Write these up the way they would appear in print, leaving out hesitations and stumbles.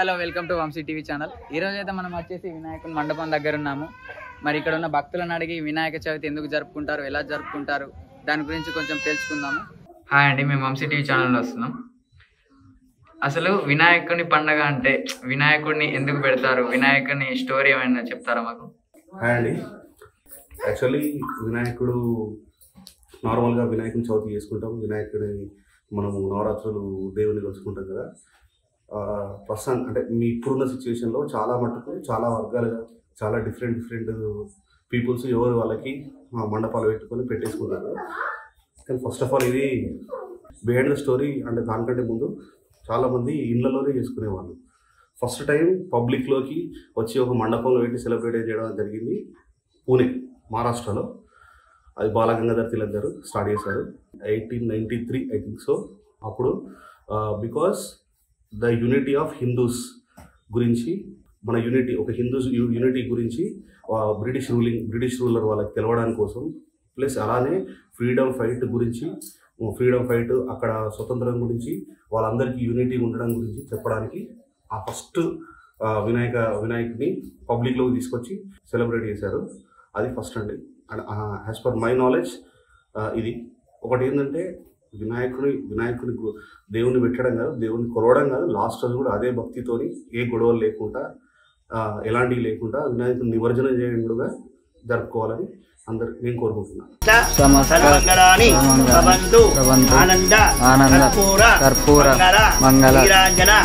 Hello welcome to Vamshi TV channel. ఈ రోజు అయితే మనం వచ్చేసి వినాయకుని మండపం దగ్గర ఉన్నాము. మరి ఇక్కడ ఉన్న భక్తులను అడిగి వినాయక చవితి ఎందుకు జరుపుకుంటారు, ఎలా జరుపుకుంటారు, దాని గురించి కొంచెం తెలుసుకుందాము. హాయ్ అండి, మేము వంశీ టీవీ ఛానల్లో వస్తున్నాం. అసలు వినాయకుని పండగ అంటే వినాయకుడిని ఎందుకు పెడతారు, వినాయకుని స్టోరీ ఏమైనా చెప్తారా మాకు? హాయ్ అండి, యాక్చువల్లీ వినాయకుడు నార్మల్గా వినాయకుని చవితి చేసుకుంటాం. వినాయకుడి మనము నవరాత్రులు దేవుని కలుసుకుంటాం కదా. ప్రస్తుతం అంటే మీ ఇప్పుడున్న సిచ్యువేషన్లో చాలా మటుకు చాలా వర్గాలుగా చాలా డిఫరెంట్ పీపుల్స్ ఎవరు వాళ్ళకి మండపాలు పెట్టుకొని పెట్టేసుకుంటారు. కానీ ఫస్ట్ ఆఫ్ ఆల్ ఇది బిహైండ్ ద స్టోరీ అంటే దానికంటే ముందు చాలామంది ఇళ్లలోనే చేసుకునేవాళ్ళు. ఫస్ట్ టైం పబ్లిక్లోకి వచ్చి ఒక మండపంలో పెట్టి సెలబ్రేట్ చేయడం జరిగింది పూణే, మహారాష్ట్రలో. అది బాలగంగాధర్ తిలక్ గారు స్టార్ట్ చేశారు 1893 ఐ థింక్ సో. అప్పుడు because the unity of Hindus గురించి, మన యూనిటీ ఒక హిందూస్ యూనిటీ గురించి బ్రిటిష్ రూలర్ వాళ్ళకి తెలవడానికి కోసం, ప్లస్ అలానే ఫ్రీడమ్ ఫైట్ అక్కడ స్వతంత్రం గురించి వాళ్ళందరికీ యూనిటీ ఉండడం గురించి చెప్పడానికి ఆ ఫస్ట్ వినాయకుడిని పబ్లిక్లోకి తీసుకొచ్చి సెలబ్రేట్ చేశారు. అది ఫస్ట్ అండి. And as per my knowledge ఇది ఒకటి ఏంటంటే వినాయకుని దేవుని పెట్టడం కాదు, దేవుని కొలవడం కాదు, లాస్ట్ రోజు కూడా అదే భక్తితోని ఏ గొడవలు లేకుండా ఎలాంటివి లేకుండా వినాయకుని నిమజ్జనం చేయకుండా జరుపుకోవాలని అందరు నేను కోరుకుంటున్నాను. కర్పూర మంగళ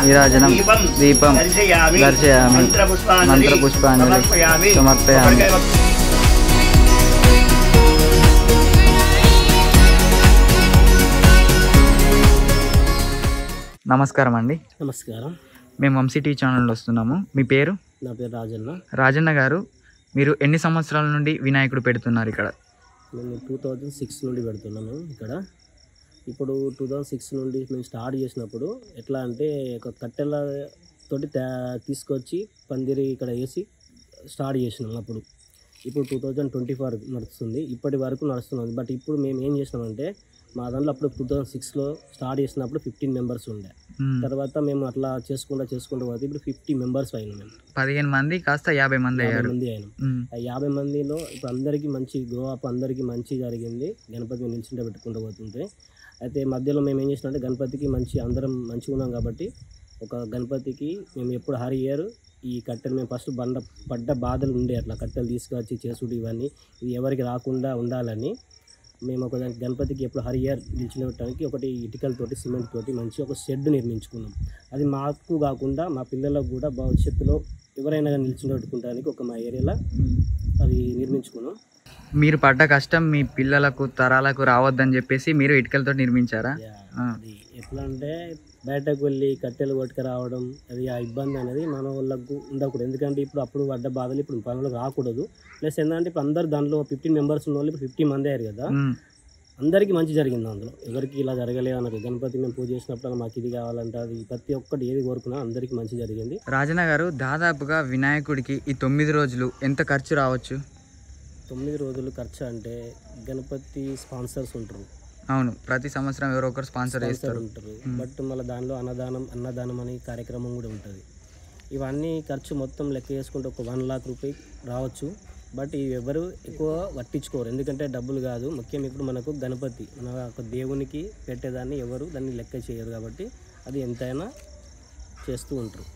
నీరాజనం దీపం దర్శయామి మంత్రపుష్పాంజలి సమర్పయామి. నమస్కారం అండి. నమస్కారం. మేము వంశీ టీవీ ఛానల్లో వస్తున్నాము. మీ పేరు? నా పేరు రాజన్న. రాజన్న గారు, మీరు ఎన్ని సంవత్సరాల నుండి వినాయకుడు పెడుతున్నారు ఇక్కడ? మేము 2006 నుండి పెడుతున్నాము ఇక్కడ. ఇప్పుడు 2006 నుండి మేము స్టార్ట్ చేసినప్పుడు ఎట్లా అంటే ఒక కట్టెల తోటి తీసుకొచ్చి పందిరి ఇక్కడ వేసి స్టార్ట్ చేసినాం. అప్పుడు ఇప్పుడు 2024 నడుస్తుంది, ఇప్పటి వరకు నడుస్తున్నది. బట్ ఇప్పుడు మేము ఏం చేసినామంటే మా దాంట్లో అప్పుడు 2006లో స్టార్ట్ చేసినప్పుడు 15 మెంబర్స్ ఉండే. తర్వాత మేము అట్లా చేసుకుంటూ పోతే ఇప్పుడు 50 మెంబర్స్ అయినాం. మేము 15 మంది కాస్త 50 మంది అయినాం. ఆ 50 మందిలో ఇప్పుడు అందరికీ మంచి గ్రో అప్, అందరికీ మంచి జరిగింది. గణపతి నిల్చుంటే పెట్టుకుంటూ పోతుంటే అయితే మధ్యలో మేము ఏం చేసినామంటే గణపతికి అందరం మంచిగా ఉన్నాం కాబట్టి ఒక గణపతికి మేము ఎప్పుడు హర్ ఇయర్ ఈ కట్టెలు మేము ఫస్ట్ పడ్డ బాధలు ఉండే, అట్లా కట్టెలు తీసుకొచ్చి చేసుడు ఇవన్నీ ఇది ఎవరికి రాకుండా ఉండాలని మేము ఒక గణపతికి ఎప్పుడు హర్ ఇయర్ నిల్చునేటానికి ఒకటి ఇటుకలతోటి సిమెంట్ తోటి మంచి ఒక షెడ్ నిర్మించుకున్నాం. అది మాకు కాకుండా మా పిల్లలకు కూడా భవిష్యత్తులో ఎవరైనా నిల్చుండబెట్టుకోవడానికి ఒక మా ఏరియాలో అది నిర్మించుకున్నాం. మీరు పడ్డ కష్టం మీ పిల్లలకు తరాలకు రావద్దని చెప్పేసి మీరు ఇటుకలతో నిర్మించారా? అది ఎట్లా అంటే బయటకు వెళ్ళి కట్టెలు కొట్టుకు రావడం అది ఆ ఇబ్బంది అనేది మన వాళ్ళకు ఉండకూడదు. ఎందుకంటే అప్పుడు పడ్డ బాధలు ఇప్పుడు పనులకు రాకూడదు. ప్లస్ ఏంటంటే ఇప్పుడు అందరు దాంట్లో 15 మెంబర్స్ ఉన్న వాళ్ళు ఇప్పుడు 50 మంది అయ్యారు కదా. అందరికీ మంచి జరిగింది. అందులో ఎవరికి ఇలా జరగలేదు అన్నది. గణపతి మేము పూజ చేసినప్పుడు మాకు ఇది కావాలంటే అది ప్రతి ఒక్కటి ఏది కోరుకున్నా అందరికీ మంచి జరిగింది. రాజన్న గారు, దాదాపుగా వినాయకుడికి ఈ 9 రోజులు ఎంత ఖర్చు రావచ్చు? 9 రోజులు ఖర్చు అంటే గణపతి స్పాన్సర్స్ ఉంటారు. అవును, ప్రతి సంవత్సరం ఎవరో ఒకరు స్పాన్సర్ చేస్తారు. బట్ మళ్ళీ దానిలో అన్నదానం అనే కార్యక్రమం కూడా ఉంటుంది. ఇవన్నీ ఖర్చు మొత్తం లెక్క చేసుకుంటే ఒక 1 లాఖ్ రూపాయలు రావచ్చు. బట్ ఇవి ఎవరు ఎక్కువ పట్టించుకోరు, ఎందుకంటే డబ్బులు కాదు ముఖ్యం. ఇప్పుడు మనకు గణపతి మన ఒక దేవునికి పెట్టేదాన్ని ఎవరు దాన్ని లెక్క చేయరు కాబట్టి అది ఎంతైనా చేస్తూ ఉంటారు.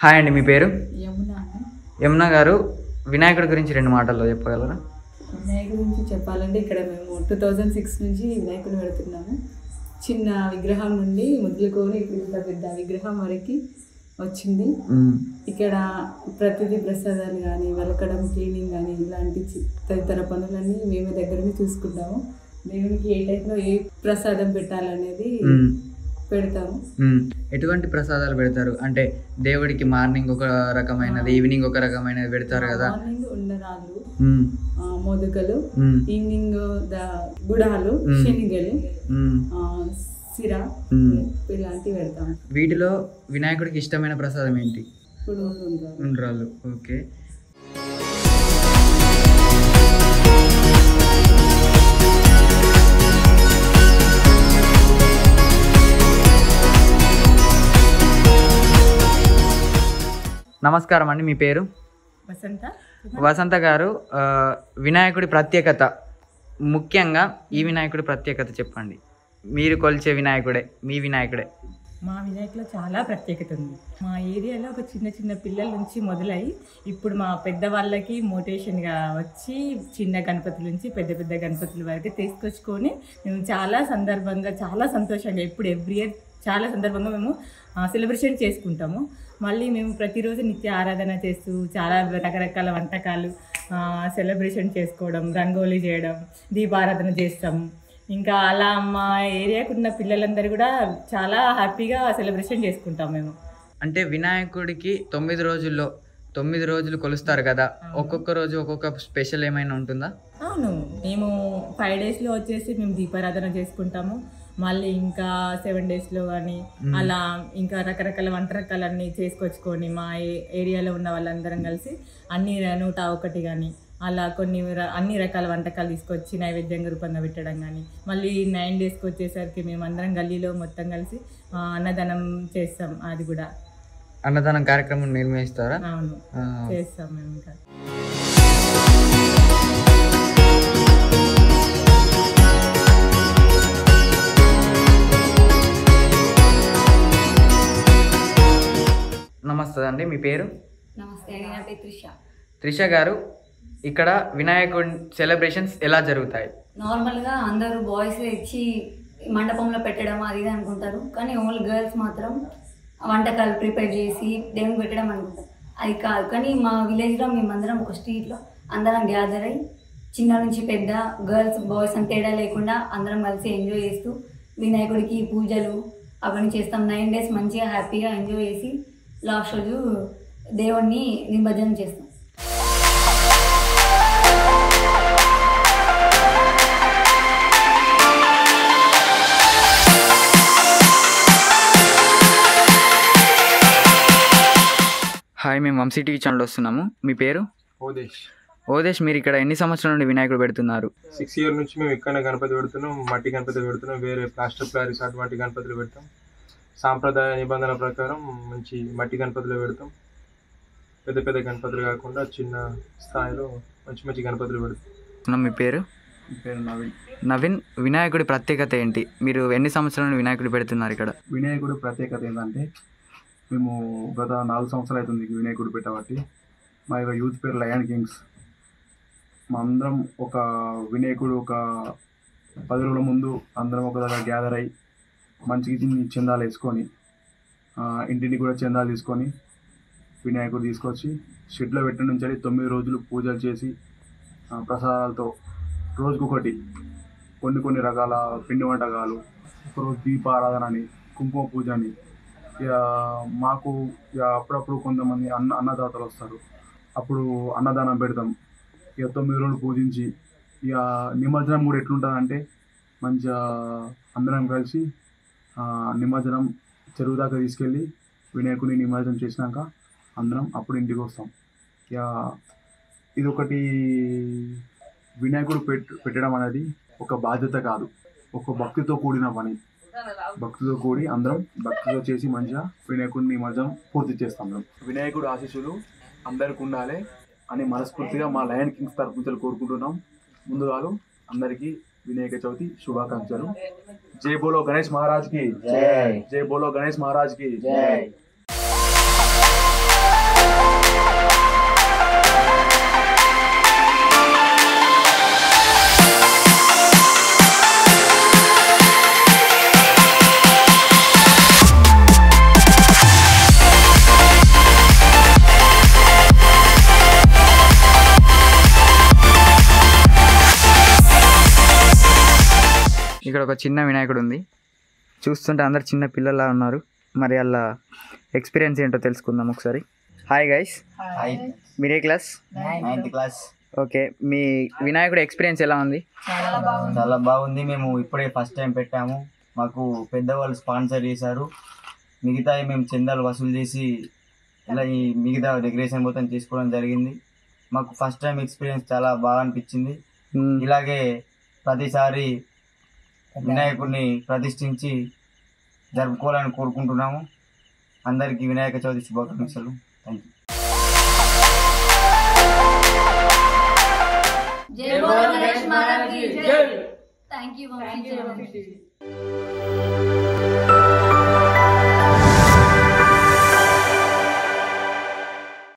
హాయ్ అండి, మీ పేరు? యమున గారు, వినాయకుడి గురించి 2 మాటల్లో చెప్పగలరా? వినాయకుడి గురించి చెప్పాలంటే ఇక్కడ మేము 2006 నుంచి వినాయకుడిని పెడుతున్నాము. చిన్న విగ్రహం నుండి మొదలుకొని ఇప్పుడు ఇంత పెద్ద విగ్రహం వరకు వచ్చింది. ఇక్కడ ప్రతిదీ ప్రసాదాలు కానీ వెలకడం, క్లీనింగ్ కానీ ఇలాంటి తదితర పనులన్నీ మేమే దగ్గరనే చూసుకుంటాము. దేవునికి ఏ టైంలో ఏ ప్రసాదం పెట్టాలనేది పెడతాము. ఎటువంటి ప్రసాదాలు పెడతారు? అంటే దేవుడికి మార్నింగ్ ఒక రకమైనది, ఈవినింగ్ ఒక రకమైనది పెడతారు కదా. మార్నింగ్ ఉండరాళ్ళు, మోదకలు, ఈవినింగ్ గుడాలు, శనిగలు, సిర ఇలాంటివి పెడతాము. వీటిలో వినాయకుడికి ఇష్టమైన ప్రసాదం ఏంటి? ఇప్పుడు ఉండ్రాళ్ళు. ఓకే. నమస్కారం అండి, మీ పేరు? వసంత గారు, వినాయకుడి ప్రత్యేకత, ముఖ్యంగా ఈ వినాయకుడి ప్రత్యేకత చెప్పండి. మీరు కొలిచే వినాయకుడే, మీ వినాయకుడే. మా వినాయకులో చాలా ప్రత్యేకత ఉంది. మా ఏరియాలో ఒక చిన్న చిన్న పిల్లల నుంచి మొదలై ఇప్పుడు మా పెద్దవాళ్ళకి మోటివేషన్గా వచ్చి చిన్న గణపతుల నుంచి పెద్ద పెద్ద గణపతుల వరకు తీసుకొచ్చుకొని మేము చాలా సందర్భంగా చాలా సంతోషంగా ఇప్పుడు ఎవ్రీ ఇయర్ చాలా సందర్భంగా మేము సెలబ్రేషన్ చేసుకుంటాము. మళ్ళీ మేము ప్రతిరోజు నిత్య ఆరాధన చేస్తూ చాలా రకరకాల వంటకాలు సెలబ్రేషన్ చేసుకోవడం, రంగోలీ చేయడం, దీపారాధన చేస్తాము. ఇంకా అలా మా ఏరియాకు ఉన్న పిల్లలందరూ కూడా చాలా హ్యాపీగా సెలబ్రేషన్ చేసుకుంటాం మేము. అంటే వినాయకుడికి 9 రోజుల్లో 9 రోజులు కొలుస్తారు కదా, ఒక్కొక్క రోజు ఒక్కొక్క స్పెషల్ ఏమైనా ఉంటుందా? అవును, మేము 5 డేస్లో వచ్చేసి మేము దీపారాధన చేసుకుంటాము. మళ్ళీ ఇంకా 7 డేస్లో కానీ అలా ఇంకా రకరకాల వంటరకాలన్నీ చేసుకొచ్చుకొని మా ఏరియాలో ఉన్న వాళ్ళందరం కలిసి అన్ని 101 కానీ అలా కొన్ని అన్ని రకాల వంటకాలు తీసుకొచ్చి నైవేద్యంగా రూపంగా పెట్టడం కానీ, మళ్ళీ 9 డేస్కి వచ్చేసరికి మేము అందరం గల్లీలో మొత్తం కలిసి అన్నదానం చేస్తాం. అది కూడా అన్నదానం కార్యక్రమం నిర్వహిస్తారా? అవును, చేస్తాం మేము. ఇంకా నమస్తే అండి, మీ పేరు? నమస్తే అండి, నా పేరు త్రిష. త్రిష గారు, ఇక్కడ వినాయకుడి సెలబ్రేషన్స్ ఎలా జరుగుతాయి? నార్మల్గా అందరూ బాయ్స్ ఇచ్చి మండపంలో పెట్టడం అది ఇది అనుకుంటారు, కానీ ఓన్లీ గర్ల్స్ మాత్రం వంటకాలు ప్రిపేర్ చేసి దేవునికి పెట్టడం అనుకుంటారు. అది కాదు, కానీ మా విలేజ్లో మేమందరం ఒక స్ట్రీట్లో అందరం గ్యాదర్ అయ్యి చిన్న నుంచి పెద్ద గర్ల్స్ బాయ్స్ అని తేడా లేకుండా అందరం కలిసి ఎంజాయ్ చేస్తూ వినాయకుడికి పూజలు అవన్నీ చేస్తాం. 9 డేస్ మంచిగా హ్యాపీగా ఎంజాయ్ చేసి లాస్ట్ రోజు దేవుణ్ణి నిమజ్జనం చేస్తాం. హాయ్, మేము వంశీ టీవీ ఛానల్ వస్తున్నాము. మీ పేరు? ఓదేష్. మీరు ఇక్కడ ఎన్ని సంవత్సరాల నుండి వినాయకుడు పెడుతున్నారు? 6 ఇయర్ నుంచి మేము ఇక్కడనే గణపతి పెడుతున్నాం. మట్టి గణపతి పెడుతున్నాం, వేరే ప్లాస్టర్ ప్లారిస్ అటువంటి గణపతులు పెడతాం. సాంప్రదాయ నిబంధనల ప్రకారం మంచి మట్టి గణపతులు పెడతాం. పెద్ద పెద్ద గణపతులు కాకుండా చిన్న స్థాయిలో మంచి మంచి గణపతులు పెడతాం. మీ పేరు? నవీన్. వినాయకుడి ప్రత్యేకత ఏంటి? మీరు ఎన్ని సంవత్సరాల నుండి వినాయకుడు పెడుతున్నారు ఇక్కడ? వినాయకుడి ప్రత్యేకత ఏంటంటే, మేము గత 4 సంవత్సరాలు అవుతుంది వినాయకుడు పెట్టబట్టి. మా యొక్క యూత్ పేరు లయన్ కింగ్స్. మా అందరం ఒక వినాయకుడు ఒక 10 రోజుల ముందు అందరం ఒక దగ్గర గ్యాదర్ అయ్యి మంచిగా చందాలు వేసుకొని ఇంటిని కూడా చందాలు తీసుకొని వినాయకుడు తీసుకొచ్చి షెడ్లో పెట్టిన నుంచి 9 రోజులు పూజలు చేసి ప్రసాదాలతో రోజుకొకటి కొన్ని రకాల పిండి వంటకాలు, ఒకరోజు దీపారాధన అని, కుంకుమ పూజ అని. ఇక మాకు ఇక అప్పుడప్పుడు కొంతమంది అన్నదాతలు వస్తారు, అప్పుడు అన్నదానం పెడతాం. ఇక 9 రోజులు పూజించి ఇక నిమజ్జనం కూడా ఎట్లుంటుందంటే మంచిగా అందరం కలిసి నిమజ్జనం చెరువు దాకా తీసుకెళ్ళి వినాయకుడిని నిమజ్జనం చేసినాక అందరం అప్పుడు ఇంటికి వస్తాం. ఇక ఇదొకటి వినాయకుడు పెట్టడం అనేది ఒక బాధ్యత కాదు, ఒక భక్తితో కూడిన పని. భక్తితో కూడి అందరం భక్తితో చేసి మంచిగా వినాయకుడిని నిమజ్జనం పూర్తి చేస్తాం. మేము వినాయకుడు ఆశీస్సులు అందరికి ఉండాలి అని మనస్ఫూర్తిగా మా లయన్ కింగ్స్ తరఫున కోరుకుంటున్నాం. ముందుగా అందరికీ వినాయక చవితి శుభాకాంక్షలు. జై బోలో గణేష్ మహారాజ్ కి జై. జై బోలో గణేష్ మహారాజ్ కి జై. ఇక్కడ ఒక చిన్న వినాయకుడు ఉంది. చూస్తుంటే అందరు చిన్న పిల్లలా ఉన్నారు. మరి అలా ఎక్స్పీరియన్స్ ఏంటో తెలుసుకుందాం ఒకసారి. Hi guys. హాయ్. మీరే క్లాస్? 9th class. ఓకే, మీ వినాయకుడు ఎక్స్పీరియన్స్ ఎలా ఉంది? చాలా బాగుంది. మేము ఇప్పుడే ఫస్ట్ టైం పెట్టాము. మాకు పెద్దవాళ్ళు స్పాన్సర్ చేశారు. మిగతా మేము చందాలు వసూలు చేసి ఇలా ఈ మిగతా డెకరేషన్ మొత్తం చేసుకోవడం జరిగింది. మాకు ఫస్ట్ టైం ఎక్స్పీరియన్స్ చాలా బాగా అనిపించింది. ఇలాగే ప్రతిసారి వినాయకుడిని ప్రతిష్ఠించి జరుపుకోవాలని కోరుకుంటున్నాము. అందరికీ వినాయక చవితి శుభాకాంక్షలు. Thank you. జై బోలో గణేష్ మహారాజ్ కి జై. Thank you.